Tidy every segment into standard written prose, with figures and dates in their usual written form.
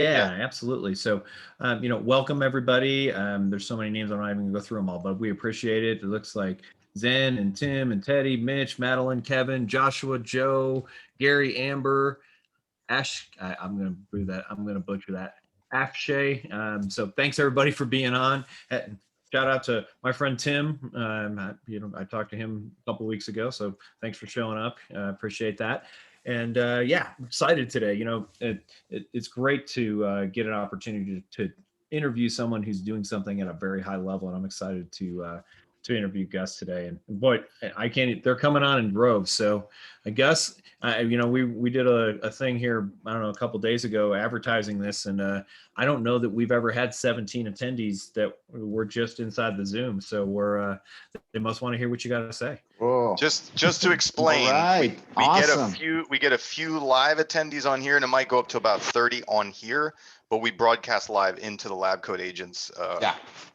Yeah, absolutely. So, welcome everybody. There's so many names, I'm not even gonna go through them all, but we appreciate it. It looks like Zen and Tim and Teddy, Mitch, Madeline, Kevin, Joshua, Joe, Gary, Amber, Ash. I'm gonna do that. I'm gonna butcher that. Afshay. So thanks everybody for being on. Shout out to my friend Tim. I talked to him a couple weeks ago, so thanks for showing up. Appreciate that. And yeah, I'm excited today. It's great to get an opportunity to interview someone who's doing something at a very high level, and I'm excited to interview Gus today. And boy, I can't. They're coming on in droves. So I guess we did a thing here, I don't know, a couple days ago advertising this, and I don't know that we've ever had 17 attendees that were just inside the Zoom. So they must want to hear what you got to say. Whoa. Just to explain, right. we Awesome. get a few live attendees on here, and it might go up to about 30 on here, but we broadcast live into the Lab Coat Agents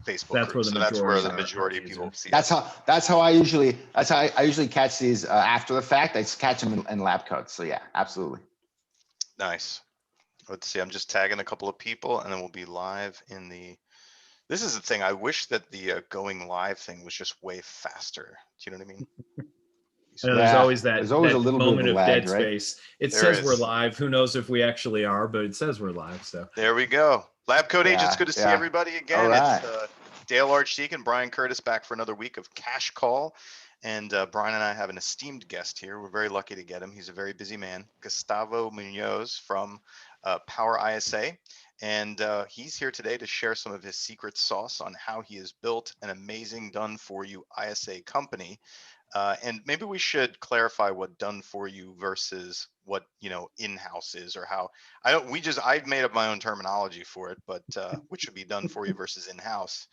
Facebook group. So that's where the majority of people see that's us. That's how I usually catch these after the fact. I just catch them in Lab Coats. So yeah, absolutely. Nice. Let's see. I'm just tagging a couple of people, and then we'll be live in the. This is the thing. I wish that the going live thing was just way faster. Do you know what I mean? There's always that a little moment of of dead right? space. It says we're live. Who knows if we actually are, but it says we're live. So there we go. Lab Coat Agents, good to see everybody again. Right. It's Dale Archdekin, Brian Curtis back for another week of Cash Call. And Brian and I have an esteemed guest here. We're very lucky to get him. He's a very busy man. Gustavo Munoz from Power ISA. And he's here today to share some of his secret sauce on how he has built an amazing done-for-you ISA company. And maybe we should clarify what done for you versus what in-house is, or how I've made up my own terminology for it, but which should be done for you versus in-house.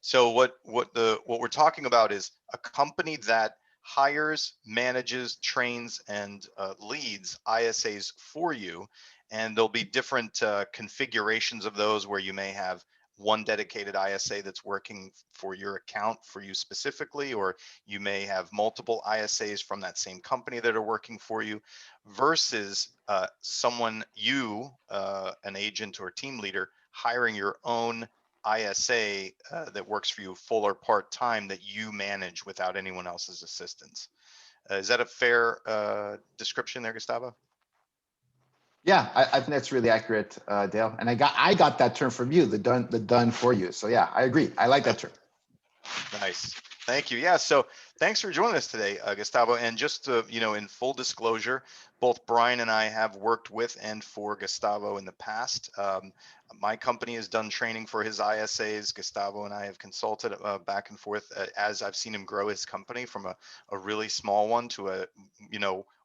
So what we're talking about is a company that hires, manages, trains, and leads ISAs for you. And there'll be different configurations of those where you may have one dedicated ISA that's working for your account for you specifically, or you may have multiple ISAs from that same company that are working for you, versus someone, an agent or team leader, hiring your own ISA that works for you full or part-time that you manage without anyone else's assistance. Is that a fair description there, Gustavo? Yeah, I think that's really accurate, Dale. And I got that term from you, the done for you. So yeah, I agree. I like that term. Nice. Thank you. Yeah. So thanks for joining us today, Gustavo. And just to, in full disclosure, both Brian and I have worked with and for Gustavo in the past. My company has done training for his ISAs. Gustavo and I have consulted back and forth as I've seen him grow his company from a really small one to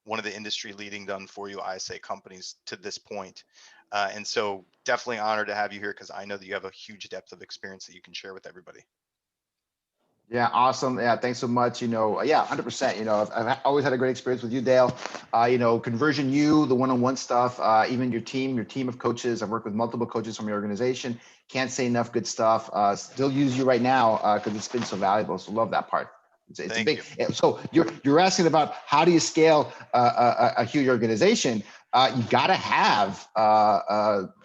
one of the industry leading done for you ISA companies to this point. And so definitely honored to have you here, because I know that you have a huge depth of experience that you can share with everybody. Yeah, awesome. Yeah, thanks so much. 100%. I've always had a great experience with you, Dale. Conversion, the one-on-one stuff, even your team of coaches. I've worked with multiple coaches from your organization. Can't say enough good stuff. Still use you right now because it's been so valuable. So love that part. It's big. So you're asking about how do you scale a huge organization? You got to have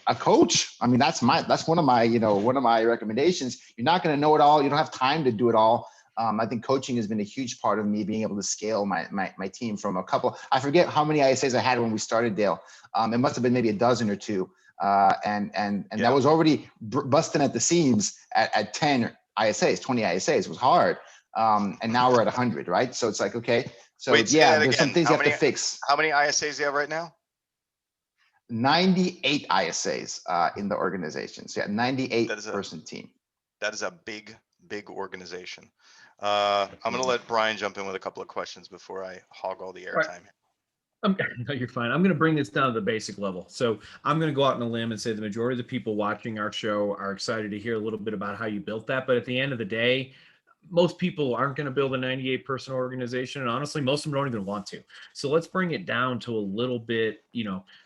a coach. I mean, that's one of my recommendations. You're not going to know it all. You don't have time to do it all. I think coaching has been a huge part of me being able to scale my team from a couple. I forget how many ISAs I had when we started, Dale. It must have been maybe a dozen or two. And that was already busting at the seams at 10 ISAs, 20 ISAs. It was hard. And now we're at 100, right? So it's like, okay. So there's some things you have to fix. How many ISAs do you have right now? 98 ISAs in the organization. So 98 person team. That is a big organization. I'm going to let Brian jump in with a couple of questions before I hog all the airtime. No, you're fine. I'm going to bring this down to the basic level. So I'm going to go out on a limb and say the majority of the people watching our show are excited to hear a little bit about how you built that. But at the end of the day, most people aren't going to build a 98 person organization. And honestly, most of them don't even want to. So let's bring it down to a little bit,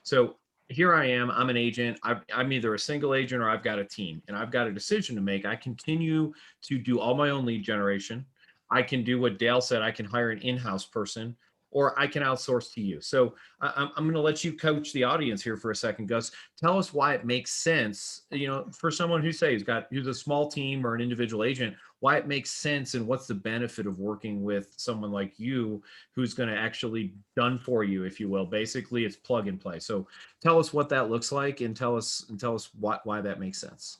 so here I am, I'm an agent. I'm either a single agent or I've got a team, and I've got a decision to make. I continue to do all my own lead generation. I can do what Dale said. I can hire an in-house person, or I can outsource to you. So I'm going to let you coach the audience here for a second, Gus. Tell us why it makes sense, for someone who's a small team or an individual agent, why it makes sense and what's the benefit of working with someone like you who's going to actually done for you, if you will. Basically, it's plug and play. So tell us what that looks like and tell us why that makes sense.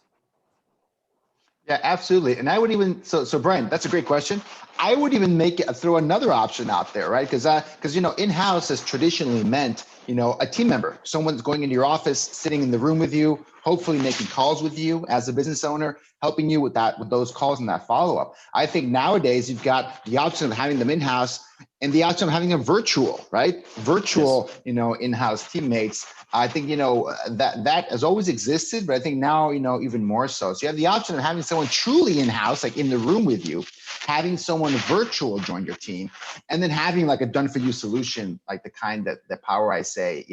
Yeah, absolutely. And I would even, so Brian, that's a great question. I would even throw another option out there, right? Because in-house has traditionally meant, a team member, someone's going into your office, sitting in the room with you, hopefully making calls with you as a business owner, helping you with those calls and that follow-up. I think nowadays you've got the option of having them in-house and the option of having a virtual, right? Virtual, yes. In-house teammates. I think, that has always existed, but I think now, even more so. So you have the option of having someone truly in-house, like in the room with you, having someone virtual join your team, and then having like a done-for-you solution, like the kind that Power I say,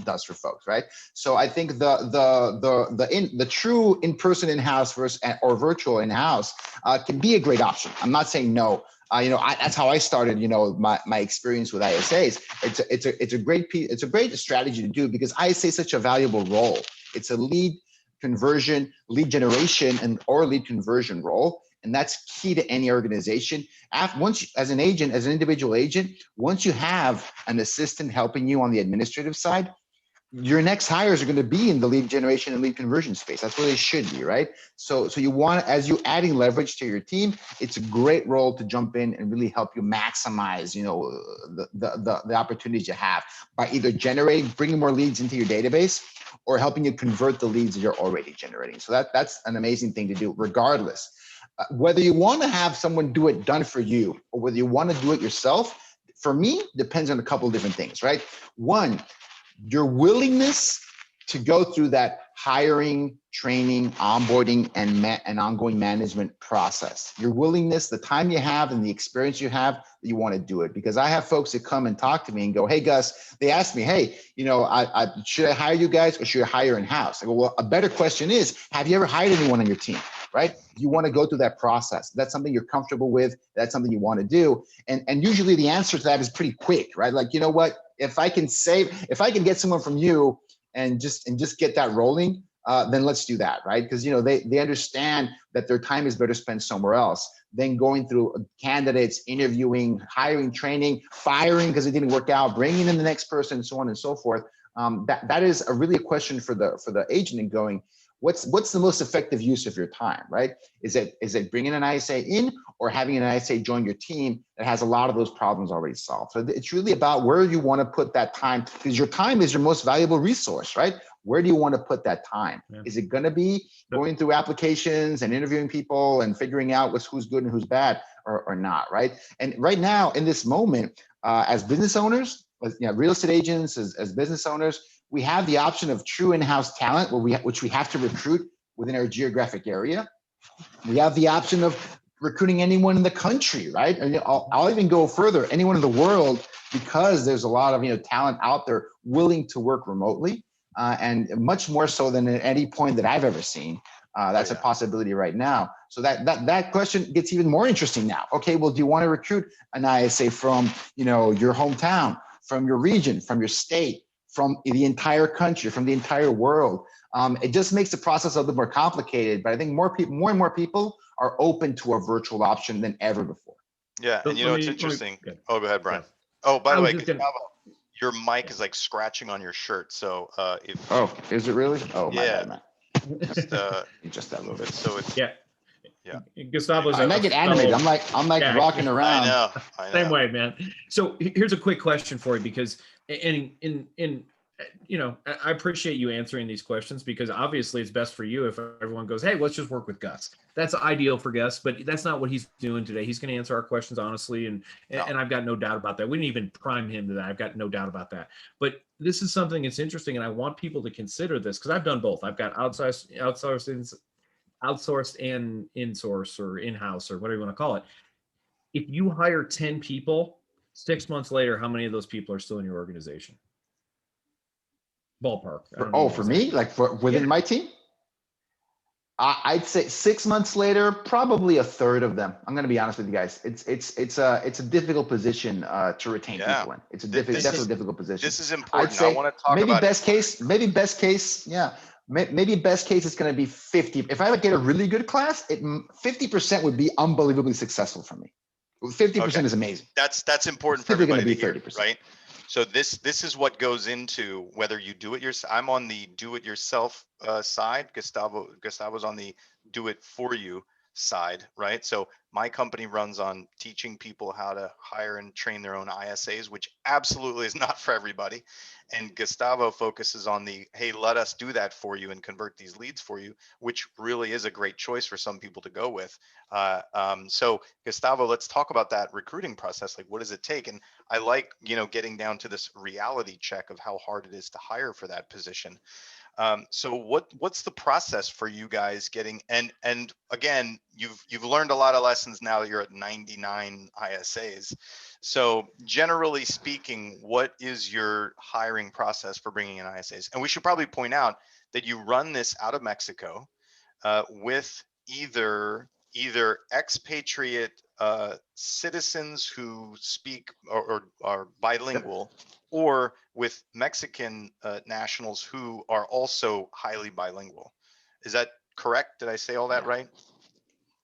does for folks, right? So I think the true in-person in-house versus or virtual in-house can be a great option. I'm not saying no. That's how I started, my experience with ISAs. It's a great strategy to do because ISA is such a valuable role. It's a lead conversion, lead generation, or lead conversion role. And that's key to any organization. As an individual agent, once you have an assistant helping you on the administrative side, your next hires are going to be in the lead generation and lead conversion space. That's where they should be, right? So you want, as you adding leverage to your team, it's a great role to jump in and really help you maximize, the opportunities you have by either bringing more leads into your database or helping you convert the leads that you're already generating. So that's an amazing thing to do, regardless. Whether you want to have someone do it done for you or whether you want to do it yourself, for me, depends on a couple of different things, right? One, your willingness to go through that hiring, training, onboarding, and ongoing management process. Your willingness, the time you have and the experience you have, you want to do it. Because I have folks that come and talk to me and go, hey, Gus, they ask me, hey, should I hire you guys or should I hire in-house? I go, well, a better question is, have you ever hired anyone on your team? Right? You want to go through that process. That's something you're comfortable with. That's something you want to do. And usually the answer to that is pretty quick, right? Like, you know what? If I can get someone from you and just get that rolling, then let's do that, right? Because they understand that their time is better spent somewhere else than going through candidates, interviewing, hiring, training, firing because it didn't work out, bringing in the next person, so on and so forth. That is really a question for the agent and going, what's the most effective use of your time, right? Is it bringing an ISA in or having an ISA join your team that has a lot of those problems already solved? So it's really about where you want to put that time, because your time is your most valuable resource, right? Where do you want to put that time? Yeah. Is it going to be going through applications and interviewing people and figuring out who's good and who's bad or not, right? And right now in this moment, as business owners, as real estate agents, as business owners, we have the option of true in-house talent, which we have to recruit within our geographic area. We have the option of recruiting anyone in the country, right? And I'll even go further, anyone in the world, because there's a lot of talent out there willing to work remotely, and much more so than at any point that I've ever seen. That's a possibility right now. So that question gets even more interesting now. Okay, well, do you want to recruit an ISA from your hometown, from your region, from your state, from the entire country, from the entire world? It just makes the process a little bit more complicated, but I think more and more people are open to a virtual option than ever before. Yeah, and it's interesting. Oh, go ahead, Brian. Oh, by the way, Gustavo, your mic is like scratching on your shirt. So is it really? Oh, my bad, man. Just a little bit. So it's yeah. Gustavo's. I might get animated. I'm like rocking around. I know. Same way, man. So here's a quick question for you, because I appreciate you answering these questions, because obviously it's best for you if everyone goes, hey, let's just work with Gus. That's ideal for Gus, but that's not what he's doing today. He's going to answer our questions honestly, and I've got no doubt about that. We didn't even prime him to that. I've got no doubt about that. But this is something that's interesting, and I want people to consider this, because I've done both. I've got outsourced and in-source or in-house or whatever you want to call it. If you hire 10 people, 6 months later, how many of those people are still in your organization? Ballpark. For me, like within my team? I'd say 6 months later, probably a third of them. I'm going to be honest with you guys. It's a difficult position to retain Yeah. people in. It's a This definitely is- difficult position. This is I'd important. I say want to talk maybe about best case, yeah. Maybe best case is going to be 50. If I would get a really good class, 50% would be unbelievably successful for me. 50% Okay. is amazing. That's important It's for typically everybody to gonna hear, be 30%. right? So this is what goes into whether you do it yourself. I'm on the do it yourself side. Gustavo's on the do it for you side, right? So my company runs on teaching people how to hire and train their own ISAs, which absolutely is not for everybody. And Gustavo focuses on the, hey, let us do that for you and convert these leads for you, which really is a great choice for some people to go with. So Gustavo, let's talk about that recruiting process. Like, what does it take? And I like, getting down to this reality check of how hard it is to hire for that position. So what's the process for you guys getting, and again, you've learned a lot of lessons now that you're at 99 ISAs. So generally speaking, what is your hiring process for bringing in ISAs? And we should probably point out that you run this out of Mexico with either expatriate citizens who speak or are bilingual, or with Mexican nationals who are also highly bilingual. Is that correct? Did I say all that right?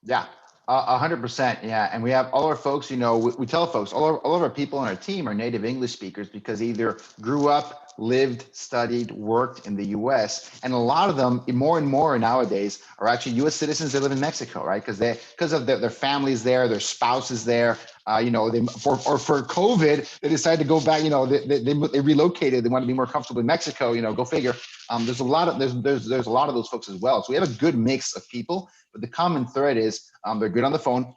Yeah, 100%. Yeah, and we have all our folks. We tell folks all of our people on our team are native English speakers because they either grew up, lived, studied, worked in the U.S. And a lot of them, more and more nowadays, are actually U.S. citizens that live in Mexico, right? Because of their families there, their spouses there. For COVID, they decided to go back. They relocated. They want to be more comfortable in Mexico. Go figure. There's a lot of there's a lot of those folks as well. So we have a good mix of people, but the common thread is they're good on the phone,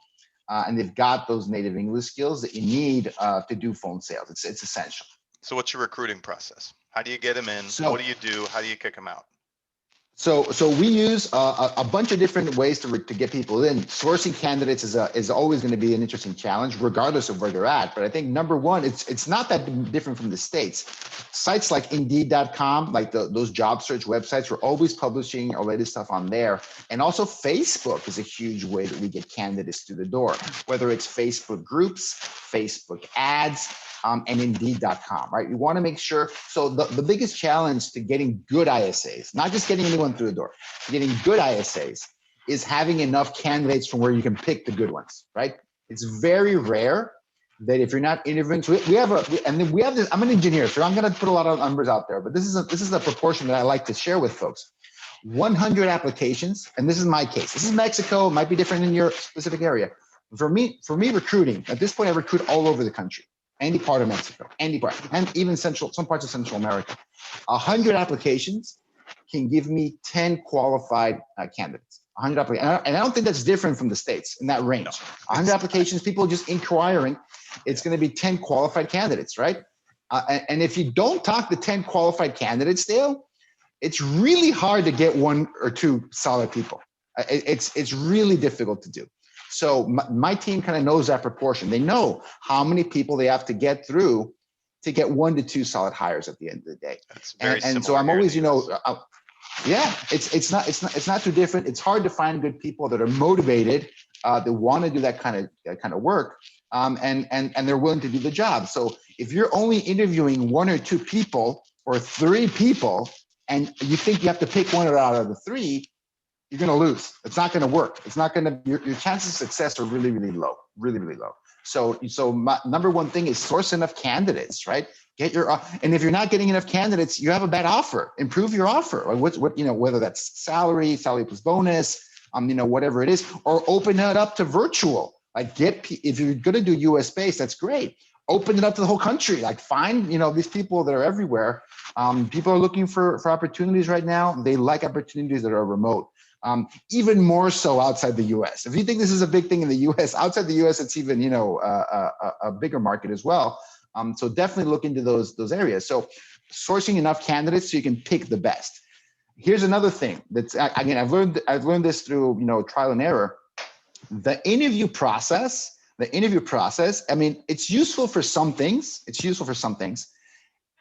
and they've got those native English skills that you need to do phone sales. It's essential. So what's your recruiting process? How do you get them in? What do you do? How do you kick them out? So we use a bunch of different ways to get people in. Sourcing candidates is always going to be an interesting challenge, regardless of where they're at. But I think number one, it's not that different from the States. Sites like Indeed.com, like those job search websites, we're always publishing our latest stuff on there. And also Facebook is a huge way that we get candidates through the door, whether it's Facebook groups, Facebook ads, and Indeed.com, right? You want to make sure. So the biggest challenge to getting good ISAs, not just getting anyone through the door, getting good ISAs, is having enough candidates from where you can pick the good ones, right? It's very rare that if you're not interviewing, so we have this. I'm an engineer, so I'm going to put a lot of numbers out there, but this is the proportion that I like to share with folks. 100 applications, and this is my case. This is Mexico. It might be different in your specific area. For me, recruiting at this point, I recruit all over the country. Any part of Mexico, any part, and even some parts of Central America. 100 applications can give me 10 qualified candidates. 100 applications, and I don't think that's different from the States in that range. 100 applications, people just inquiring, it's going to be 10 qualified candidates, right? And if you don't talk to 10 qualified candidates, Dale, it's really hard to get one or two solid people. It's really difficult to do. So my team kind of knows that proportion. They know how many people they have to get through to get 1 to 2 solid hires at the end of the day. That's very and so I'm always, it's not too different. It's hard to find good people that are motivated, that want to do that kind of work, and they're willing to do the job. So if you're only interviewing 1 or 2 people or 3 people, and you think you have to pick one out of the 3, you're going to lose. It's not going to work. It's not going to, your chances of success are really, really low, really, really low. So my number one thing is source enough candidates, right? And if you're not getting enough candidates, you have a bad offer. Improve your offer. Or whether that's salary plus bonus, whatever it is, or open it up to virtual. Like if you're going to do US based, that's great. Open it up to the whole country. Like find, these people that are everywhere. People are looking for opportunities right now. They like opportunities that are remote. Even more so outside the U.S. If you think this is a big thing in the U.S., outside the U.S., it's even a bigger market as well. So definitely look into those areas. So sourcing enough candidates so you can pick the best. Here's another thing that's, again, I've learned this through trial and error. The interview process. I mean, it's useful for some things.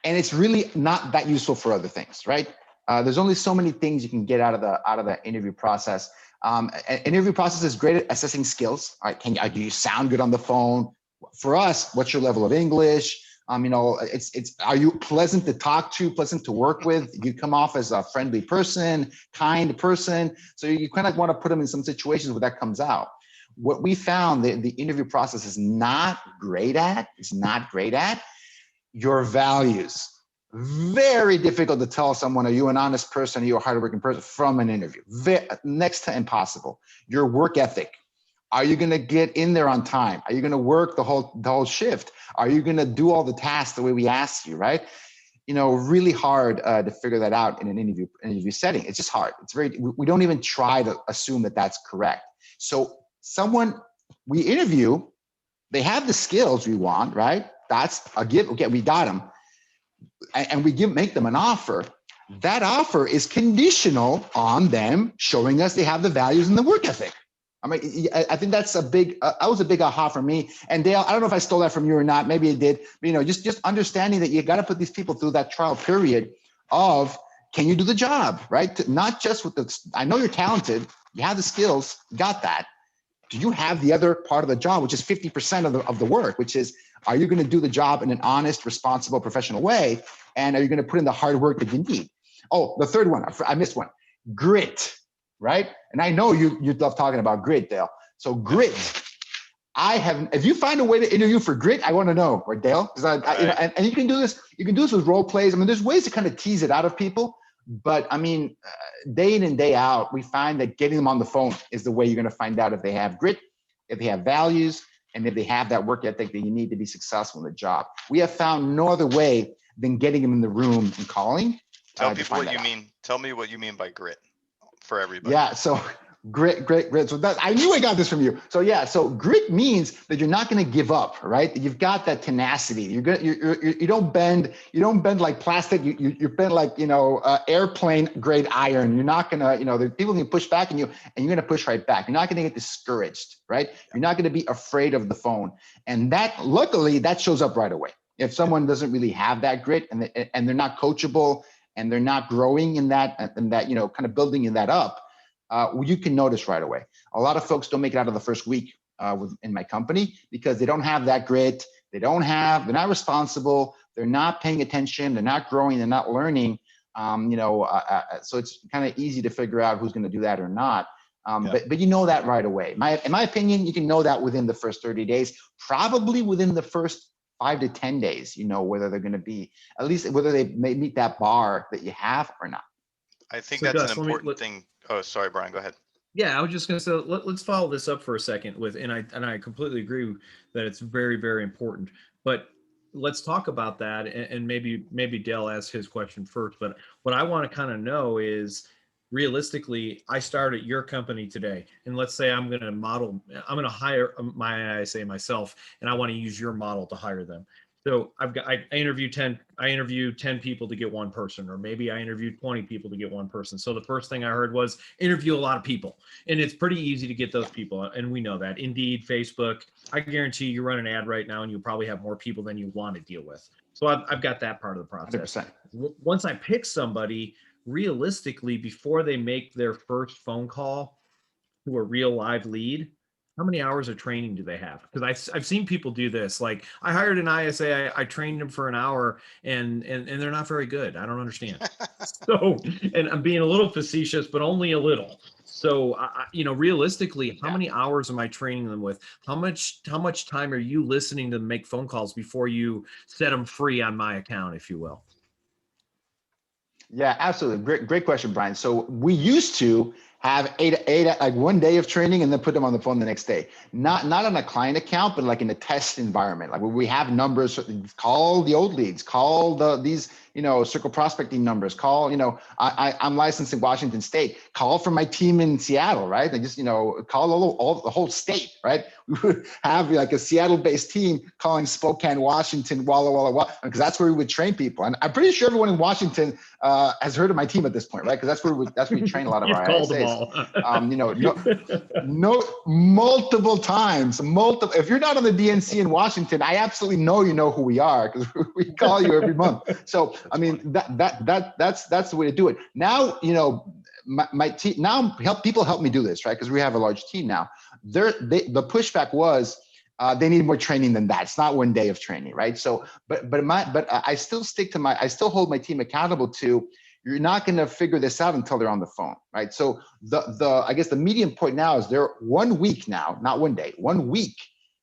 And it's really not that useful for other things, right? There's only so many things you can get out of the interview process. An interview process is great at assessing skills. All right, do you sound good on the phone? For us, what's your level of English? Are you pleasant to talk to, pleasant to work with? You come off as a friendly person, kind person. So you kind of want to put them in some situations where that comes out. What we found that the interview process is not great at, your values. Very difficult to tell someone, are you an honest person? Are you a hardworking person from an interview? Next to impossible. Your work ethic. Are you going to get in there on time? Are you going to work the whole shift? Are you going to do all the tasks the way we asked you, right? Really hard to figure that out in an interview setting. It's just hard. We don't even try to assume that that's correct. So someone we interview, they have the skills we want, right? That's a give. Okay, we got them. And we make them an offer. That offer is conditional on them showing us they have the values and the work ethic. I mean, I think that's that was a big aha for me. And Dale, I don't know if I stole that from you or not. Maybe it did. But, just understanding that you got to put these people through that trial period of, can you do the job, right? Not just I know you're talented, you have the skills, got that. Do you have the other part of the job, which is 50% of the work, which is, are you going to do the job in an honest, responsible, professional way? And are you going to put in the hard work that you need? Oh, the third one, I missed one, grit. Right? And I know you love talking about grit, Dale. So grit, if you find a way to interview for grit, I want to know, or Dale, because and you can do this with role plays. I mean, there's ways to kind of tease it out of people, but I mean, day in and day out, we find that getting them on the phone is the way you're going to find out if they have grit, if they have values, and if they have that work ethic that you need to be successful in the job. We have found no other way than getting them in the room and calling. Tell people what you mean. Tell me what you mean by grit. For everybody. Yeah, so grit. So I knew I got this from you. So grit means that you're not going to give up, right? You've got that tenacity. You don't bend like plastic. You bend like airplane grade iron. You're not gonna, the people can push back on you, and you're gonna push right back. You're not gonna get discouraged, right? You're not gonna be afraid of the phone, and that luckily that shows up right away. If someone doesn't really have that grit and they're not coachable, and they're not growing in that, kind of building in that up, you can notice right away. A lot of folks don't make it out of the first week in my company because they don't have that grit. They're not responsible. They're not paying attention. They're not growing. They're not learning. So it's kind of easy to figure out who's going to do that or not. But that right away. In my opinion, you can know that within the first 30 days, probably within the first 5 to 10 days, whether they're going to be, at least whether they may meet that bar that you have or not. I think that's an important thing. Oh, sorry, Brian, go ahead. Yeah, I was just going to say, let's follow this up for a second and I completely agree that it's very, very important, but let's talk about that. And maybe Dale asked his question first, but what I want to kind of know is, realistically, I start at your company today, and let's say I'm going to hire my ISA myself, and I want to use your model to hire them. So I interview 10 people to get one person, or maybe I interview 20 people to get one person. So the first thing I heard was interview a lot of people, and it's pretty easy to get those people. And we know that. Indeed, Facebook, I guarantee you run an ad right now and you probably have more people than you want to deal with. So I've got that part of the process. 100%. Once I pick somebody, realistically, before they make their first phone call to a real live lead, how many hours of training do they have? Because I've seen people do this. Like, I hired an ISA, I trained them for an hour, and they're not very good. I don't understand. So, and I'm being a little facetious, but only a little. So, realistically, how many hours am I training them with? How much time are you listening to them make phone calls before you set them free on my account, if you will? Yeah, absolutely. Great question, Brian. So we used to have eight, like one day of training and then put them on the phone the next day. Not on a client account, but like in a test environment, like where we have numbers, call the old leads, call these circle prospecting numbers, call, I'm licensed in Washington State, call from my team in Seattle, right? They just, call the whole state, right? We would have like a Seattle-based team calling Spokane, Washington, Walla Walla, because that's where we would train people. And I'm pretty sure everyone in Washington has heard of my team at this point, right? Because that's where we train a lot of our ISAs. Multiple times. If you're not on the DNC in Washington, I absolutely know who we are, because we call you every month. So I mean, that's the way to do it. Now, you know, my team now people help me do this, right? Because we have a large team now. The pushback was they need more training than that. It's not one day of training, right? So, but I still I still hold my team accountable to. You're not going to figure this out until they're on the phone, right? So I guess the medium point now is they're 1 week now, not one day, 1 week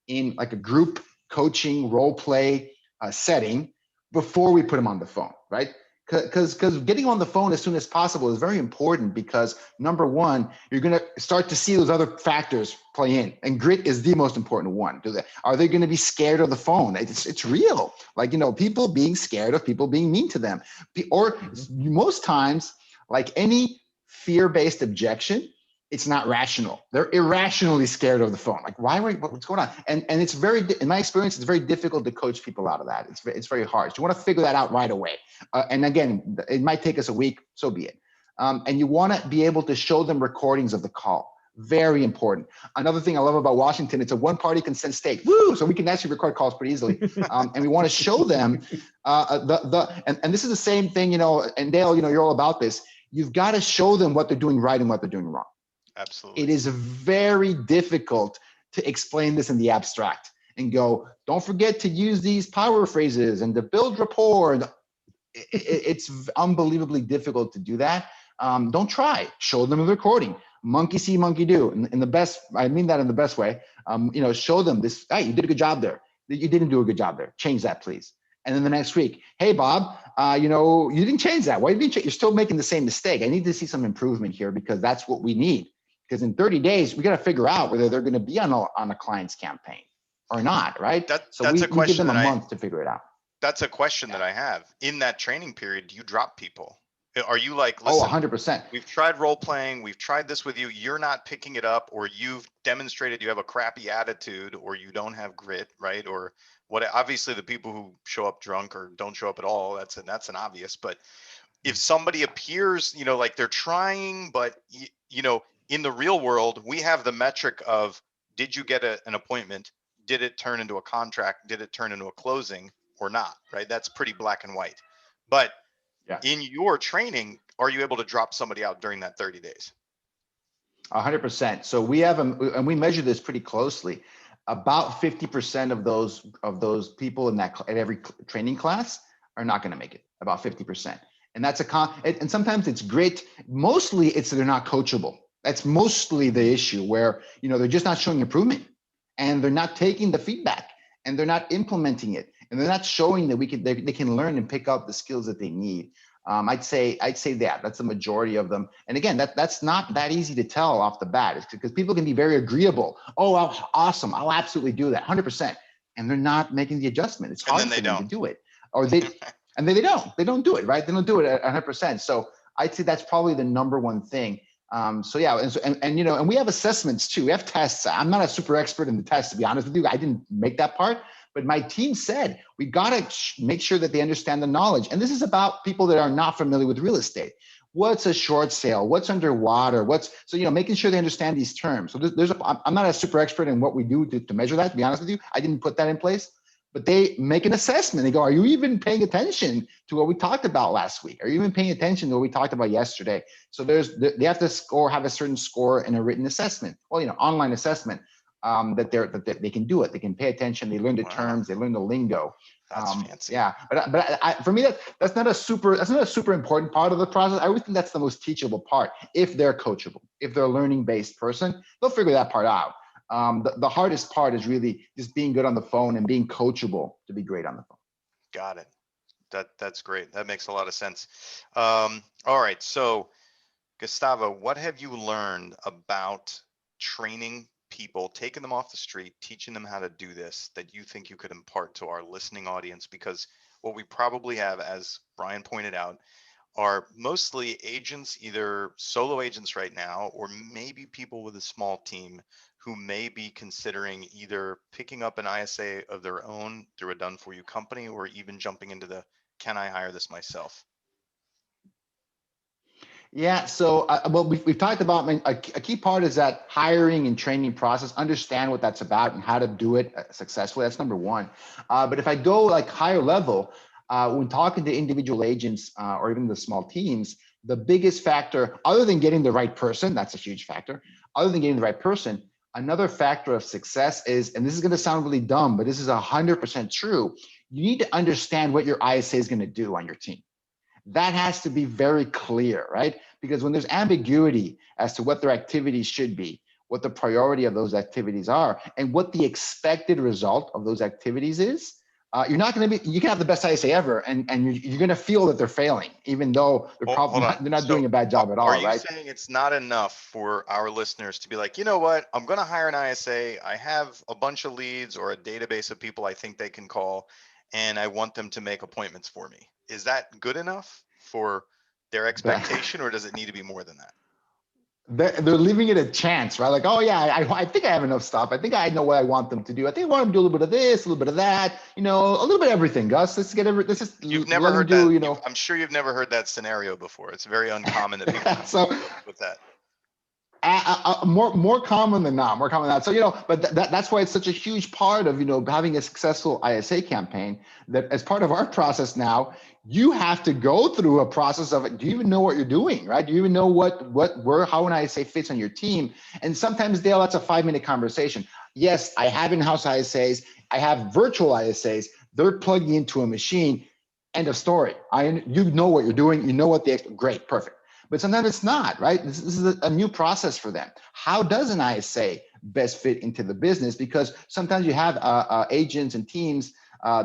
in like a group coaching role play setting before we put them on the phone, right? Because getting on the phone as soon as possible is very important because number one, you're going to start to see those other factors play in, and grit is the most important one. Are they going to be scared of the phone? It's real. Like, you know, people being scared of people being mean to them, or most times, like any fear-based objection, it's not rational. They're irrationally scared of the phone. Like, what's going on? And it's in my experience, it's very difficult to coach people out of that. It's very hard. So you want to figure that out right away. And again, it might take us a week, so be it. And you want to be able to show them recordings of the call. Very important. Another thing I love about Washington, it's a one-party consent state. Woo! So we can actually record calls pretty easily. And we want to show them and this is the same thing, you know, and Dale, you know, you're all about this. You've got to show them what they're doing right and what they're doing wrong. Absolutely. It is very difficult to explain this in the abstract and go, don't forget to use these power phrases and to build rapport. It's unbelievably difficult to do that. Don't try. Show them the recording. Monkey see, monkey do. In the best, I mean that in the best way. You know, show them this. Hey, you did a good job there. You didn't do a good job there. Change that, please. And then the next week, hey, Bob, you know, you didn't change that. Why didn't you change? You're still making the same mistake. I need to see some improvement here because that's what we need. Because in 30 days, we got to figure out whether they're going to be on a client's campaign or not, right? So we give them a month to figure it out. That's a question that I have. In that training period, do you drop people? Are you like, listen, 100%. We've tried role playing. We've tried this with you. You're not picking it up, or you've demonstrated you have a crappy attitude, or you don't have grit, right? Or what? Obviously, the people who show up drunk or don't show up at all, that's an obvious. But if somebody appears, you know, like they're trying, but you know, in the real world, we have the metric of, did you get an appointment? Did it turn into a contract? Did it turn into a closing or not? Right? That's pretty black and white. But in your training, are you able to drop somebody out during that 30 days? 100%. So we have and we measure this pretty closely. About 50% of those people in at every training class are not going to make it. About 50%. And that's and sometimes it's great. Mostly it's they're not coachable. That's mostly the issue where, you know, they're just not showing improvement and they're not taking the feedback and they're not implementing it and they're not showing that they can learn and pick up the skills that they need. I'd say that's the majority of them. And again, that's not that easy to tell off the bat. It's because people can be very agreeable. Oh, awesome. I'll absolutely do that 100%. And they're not making the adjustment. It's hard for them to do it. Or they don't do it, right? They don't do it at 100%. So I'd say that's probably the number one thing. So yeah, and you know, and we have assessments too. We have tests. I'm not a super expert in the tests, to be honest with you. I didn't make that part, but my team said we got to make sure that they understand the knowledge. And this is about people that are not familiar with real estate. What's a short sale? What's underwater? So you know, making sure they understand these terms. So I'm not a super expert in what we do to measure that. To be honest with you, I didn't put that in place. But they make an assessment. They go, are you even paying attention to what we talked about last week? Are you even paying attention to what we talked about yesterday? So they have to have a certain score in a written assessment. Well, you know, online assessment that they can do it. They can pay attention. They learn the terms. They learn the lingo. That's fancy. Yeah, but for me, that's not a super important part of the process. I always think that's the most teachable part. If they're coachable, if they're a learning based person, they'll figure that part out. The hardest part is really just being good on the phone and being coachable to be great on the phone. Got it. That's great. That makes a lot of sense. All right. So Gustavo, what have you learned about training people, taking them off the street, teaching them how to do this that you think you could impart to our listening audience? Because what we probably have, as Brian pointed out, are mostly agents, either solo agents right now, or maybe people with a small team who may be considering either picking up an ISA of their own through a done-for-you company, or even jumping into the, can I hire this myself? Yeah, so well, we've talked about a key part is that hiring and training process, understand what that's about and how to do it successfully. That's number one. But if I go like higher level, when talking to individual agents or even the small teams, the biggest factor, other than getting the right person, that's a huge factor, other than getting the right person, another factor of success is, and this is going to sound really dumb, but this is 100% true, you need to understand what your ISA is going to do on your team. That has to be very clear, right? Because when there's ambiguity as to what their activities should be, what the priority of those activities are, and what the expected result of those activities is, you're not going to be, you can have the best ISA ever, and you're going to feel that they're failing, even though they're probably not, they're not doing a bad job at all, right? Are you saying it's not enough for our listeners to be like, you know what, I'm going to hire an ISA. I have a bunch of leads or a database of people I think they can call, and I want them to make appointments for me. Is that good enough for their expectation, or does it need to be more than that? They're leaving it a chance, right? Like, oh yeah, I think I have enough stuff. I think I know what I want them to do. I think I want them to do a little bit of this, a little bit of that, a little bit of everything, Gus. Let's just You've never heard that. I'm sure you've never heard that scenario before. It's very uncommon that people so with that. More common than not, more common than not. So, but that's why it's such a huge part of, having a successful ISA campaign, that as part of our process now, you have to go through a process of, do you even know what you're doing, right? Do you even know how an ISA fits on your team? And sometimes, Dale, that's a 5-minute conversation. Yes, I have in-house ISAs. I have virtual ISAs. They're plugging into a machine. End of story. You know what you're doing. You know what great, perfect. But sometimes it's not, right? This is a new process for them. How does an ISA best fit into the business? Because sometimes you have agents and teams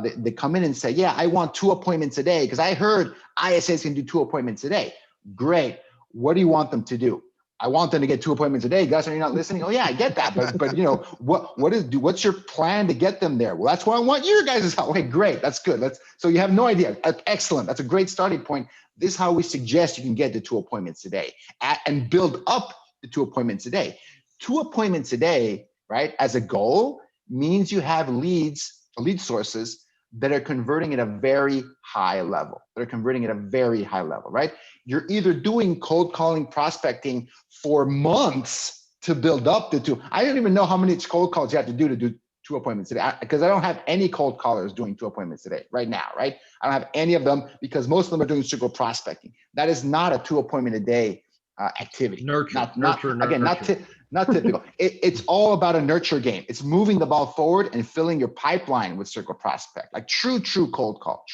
they come in and say, yeah, I want 2 appointments a day because I heard ISAs can do 2 appointments a day. Great. What do you want them to do? I want them to get 2 appointments a day. Gus, are you not listening? Oh yeah, I get that. But what's your plan to get them there? Well, that's why I want your guys' help. Okay, great. That's good. So you have no idea. Excellent. That's a great starting point. This is how we suggest you can get to 2 appointments a day and build up to 2 appointments a day. 2 appointments a day, right, as a goal means you have lead sources that are converting at a very high level. Right? You're either doing cold calling, prospecting for months to build up to 2. I don't even know how many cold calls you have to do 2 appointments a day, because I don't have any cold callers doing 2 appointments a day right now, right? I don't have any of them because most of them are doing circle prospecting. That is not a 2 appointment a day activity. Nurture. Not typical. It's all about a nurture game. It's moving the ball forward and filling your pipeline with circle prospect, like true cold call.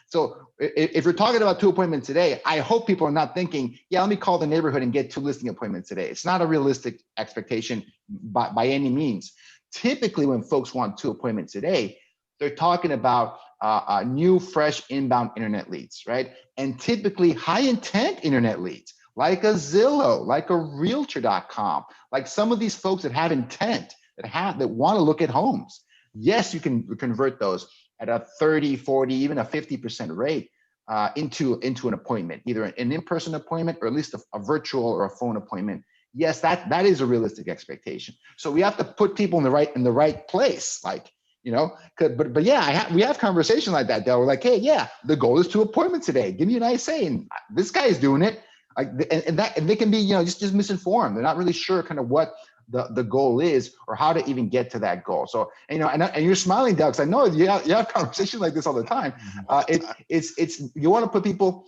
So if you're talking about 2 appointments a day, I hope people are not thinking, yeah, let me call the neighborhood and get 2 listing appointments a day. It's not a realistic expectation by any means. Typically, when folks want 2 appointments a day, they're talking about new, fresh inbound internet leads, right? And typically high intent internet leads, like a Zillow, like a Realtor.com, like some of these folks that have intent, that want to look at homes. Yes, you can convert those at a 30, 40, even a 50% rate into an appointment, either an in-person appointment or at least a virtual or a phone appointment. Yes, that is a realistic expectation. So we have to put people in the right place, but yeah, we have conversations like that. We're like, hey, yeah, the goal is 2 appointments a day. Give me an ISA, and this guy is doing it. And they can be, just misinformed. They're not really sure kind of what the goal is or how to even get to that goal. So, and you're smiling, Doug, because I know you have conversations like this all the time. You want to put people,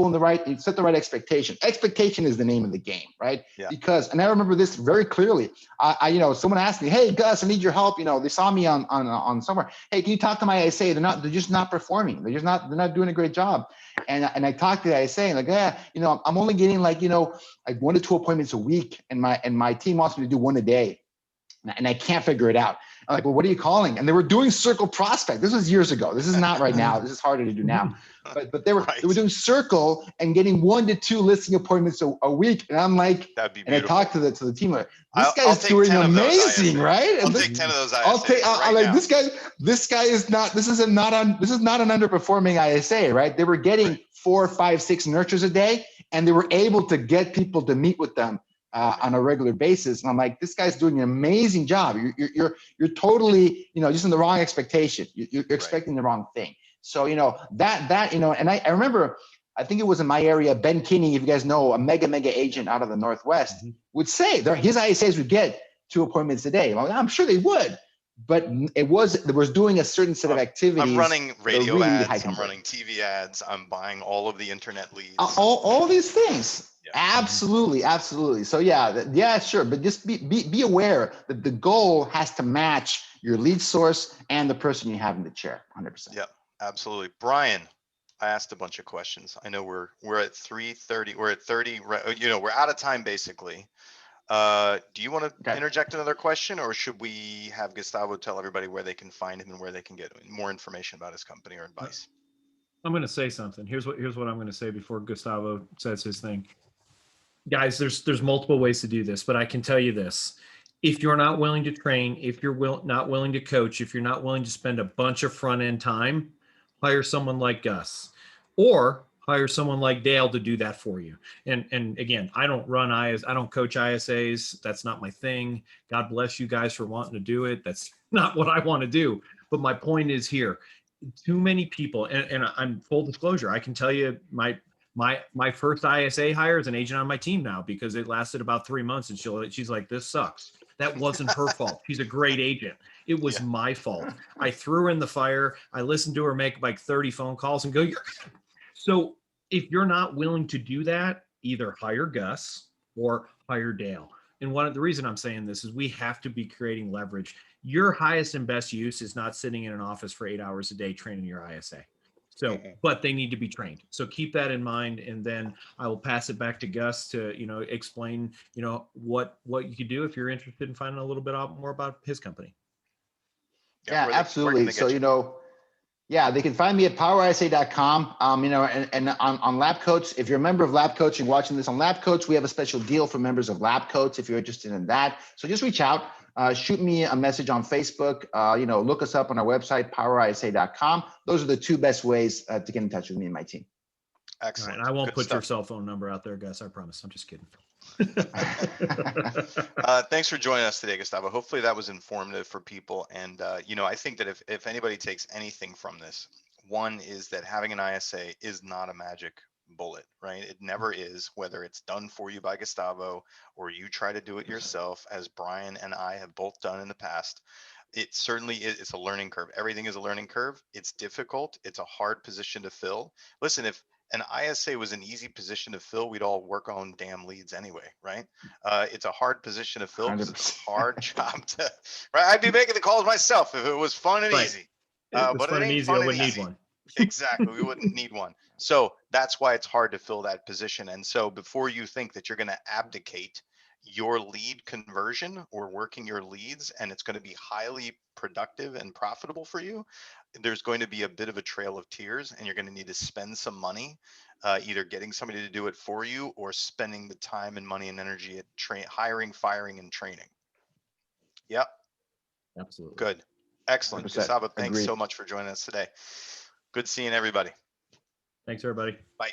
in the right, set the right expectation. Expectation is the name of the game, right? Yeah. Because, and I remember this very clearly. Someone asked me, hey, Gus, I need your help. They saw me on somewhere. Hey, can you talk to my ISA? They're just not performing. They're not doing a great job. And I talked to the ISA and like, yeah, I'm only getting like 1 to 2 appointments a week, and my team wants me to do 1 a day, and I can't figure it out. I'm like, well, what are you calling? And they were doing circle prospect. This was years ago. This is not right now. This is harder to do now. But they were doing circle and getting 1 to 2 listing appointments a week. And I'm like, and I talked to the team. This guy's doing amazing, right? I'll take 10 of those ISAs. This guy is not. This is not an underperforming ISA, right? They were getting 4, 5, 6 nurtures a day, and they were able to get people to meet with them on a regular basis. And I'm like, this guy's doing an amazing job. You're totally, just in the wrong expectation. You're expecting the wrong thing. So, and I remember, I think it was in my area, Ben Kinney, if you guys know, a mega agent out of the Northwest, would say his ISAs would get 2 appointments a day. Well, I'm sure they would, but it was doing a certain set of activities. I'm running radio really, really ads. high I'm conversion. running TV ads. I'm buying all of the internet leads. All these things. Yeah. Absolutely, absolutely. So yeah, sure. But just be aware that the goal has to match your lead source and the person you have in the chair. 100%. Yeah, absolutely. Brian, I asked a bunch of questions. I know we're at 3:30. We're at 30. You know, we're out of time basically. Do you want to interject another question, or should we have Gustavo tell everybody where they can find him and where they can get more information about his company or advice? I'm going to say something. Here's what I'm going to say before Gustavo says his thing. Guys, there's multiple ways to do this, but I can tell you this. If you're not willing to train, if you're not willing to coach, if you're not willing to spend a bunch of front end time, hire someone like Gus, or hire someone like Dale to do that for you. And again, I don't coach ISAs. That's not my thing. God bless you guys for wanting to do it. That's not what I want to do. But my point is here, too many people, and I'm full disclosure, I can tell you my first ISA hire is an agent on my team now because it lasted about 3 months and she's like, this sucks. That wasn't her fault. She's a great agent. It was my fault. I threw her in the fire. I listened to her make like 30 phone calls and go, so if you're not willing to do that, either hire Gus or hire Dale. And the reason I'm saying this is we have to be creating leverage. Your highest and best use is not sitting in an office for 8 hours a day training your ISA. So, but they need to be trained. So keep that in mind. And then I will pass it back to Gus to, explain, what you could do if you're interested in finding a little bit more about his company. Yeah, absolutely. So, they can find me at powerisa.com. And on Lab Coach, if you're a member of Lab Coach and watching this on Lab Coach, we have a special deal for members of Lab Coach if you're interested in that. So just reach out, shoot me a message on Facebook, look us up on our website, powerisa.com. Those are the two best ways to get in touch with me and my team. Excellent. Right, I won't put your cell phone number out there, Gus. I promise. I'm just kidding. Thanks for joining us today, Gustavo. Hopefully that was informative for people. And, I think that if anybody takes anything from this, one is that having an ISA is not a magic bullet, right? It never is, whether it's done for you by Gustavo or you try to do it yourself, as Brian and I have both done in the past. It certainly is. It's a learning curve. Everything is a learning curve. It's difficult. It's a hard position to fill. Listen, if an ISA was an easy position to fill, we'd all work on damn leads anyway, right? It's a hard position to fill because it's a hard job to, right? I'd be making the calls myself if it was fun and easy. But it ain't fun and easy. One. Exactly. We wouldn't need one. So that's why it's hard to fill that position. And so before you think that you're going to abdicate your lead conversion or working your leads and it's going to be highly productive and profitable for you, there's going to be a bit of a trail of tears and you're going to need to spend some money, either getting somebody to do it for you or spending the time and money and energy at hiring, firing, and training. Yep. Absolutely. Good. Excellent. 100%. Gustavo, thanks Agreed. so much for joining us today. Good seeing everybody. Thanks, everybody. Bye.